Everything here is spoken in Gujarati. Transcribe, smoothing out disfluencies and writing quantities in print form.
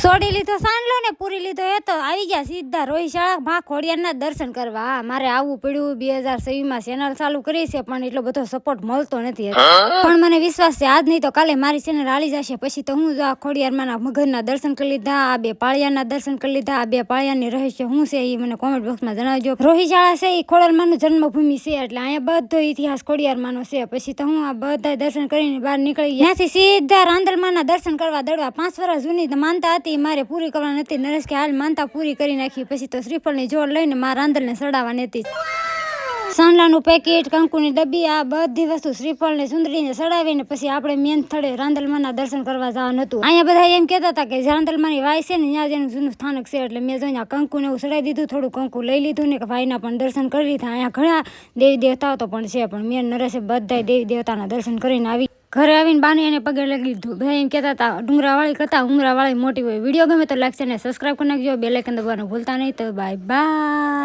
સોડી લીધો સાંડલો ને પૂરી લીધો એ તો આવી ગયા સીધા રોહિશાળા માં ખોડિયારના દર્શન કરવા. મારે આવવું પડ્યું 2026 માં ચેનલ ચાલુ કરી છે પણ એટલો બધો સપોર્ટ મળતો નથી. પણ મને વિશ્વાસ છે આજ નહીં તો કાલે મારી ચેનલ હાલી જશે. પછી તો હું આ ખોડિયારમાં મગરના દર્શન કરી લીધા, આ બે પાળિયાના દર્શન કરી લીધા. આ બે પાળિયાની રહસ્ય શું છે એ મને કોમેન્ટ બોક્સમાં જણાવજો. રોહિશાળા છે એ ખોડલમાંનું જન્મભૂમિ છે એટલે અહીંયા બધો ઇતિહાસ ખોડિયારમાંનો છે. પછી તો હું આ બધા દર્શન કરીને બહાર નીકળી ગયા. ત્યાંથી સીધા રાંદલમાંના દર્શન કરવા દડવા. 5 વર્ષ જૂની માનતા હતી મારે પૂરી કરવાની હતી. નરેશ કે હાલ માનતા પૂરી કરી નાખી. પછી તો શ્રીફળની જોડ લઈને મારા રાંદલને ચડાવવાની હતી. સાંડલાનું પેકેટ, કંકુની ડબ્બી, આ બધી વસ્તુ શ્રીફળને સુંદરીને ચડાવીને પછી આપણે મેન સ્થળે રાંદલમાંના દર્શન કરવા જવાનું હતું. અહીંયા બધા એમ કહેતા હતા કે રાંદલમાંની વાય છે ને ત્યાં જેનું જૂનું સ્થાનક છે એટલે મેં જોઈને કંકુને એવું ચડાવી દીધું. થોડું કંકુ લઈ લીધું ને કે ભાઈના પણ દર્શન કરી લીધા. અહીંયા ઘણા દેવી દેવતાઓ તો પણ છે પણ મેન નરેશે બધા દેવી દેવતાના દર્શન કરીને આવી ઘરે આવીને બાની એને પગે લગી લીધું. બધા એમ કહેતા હતા ડુંગરાવાળી કરતા ઉમરાવાળી મોટી હોય. વિડીયો ગમે તો લાઈક અને સબસ્ક્રાઈબ કરી નાખજો. બેલ આઇકન દબાવવાનું ભૂલતા નહીં. તો બાય બાય.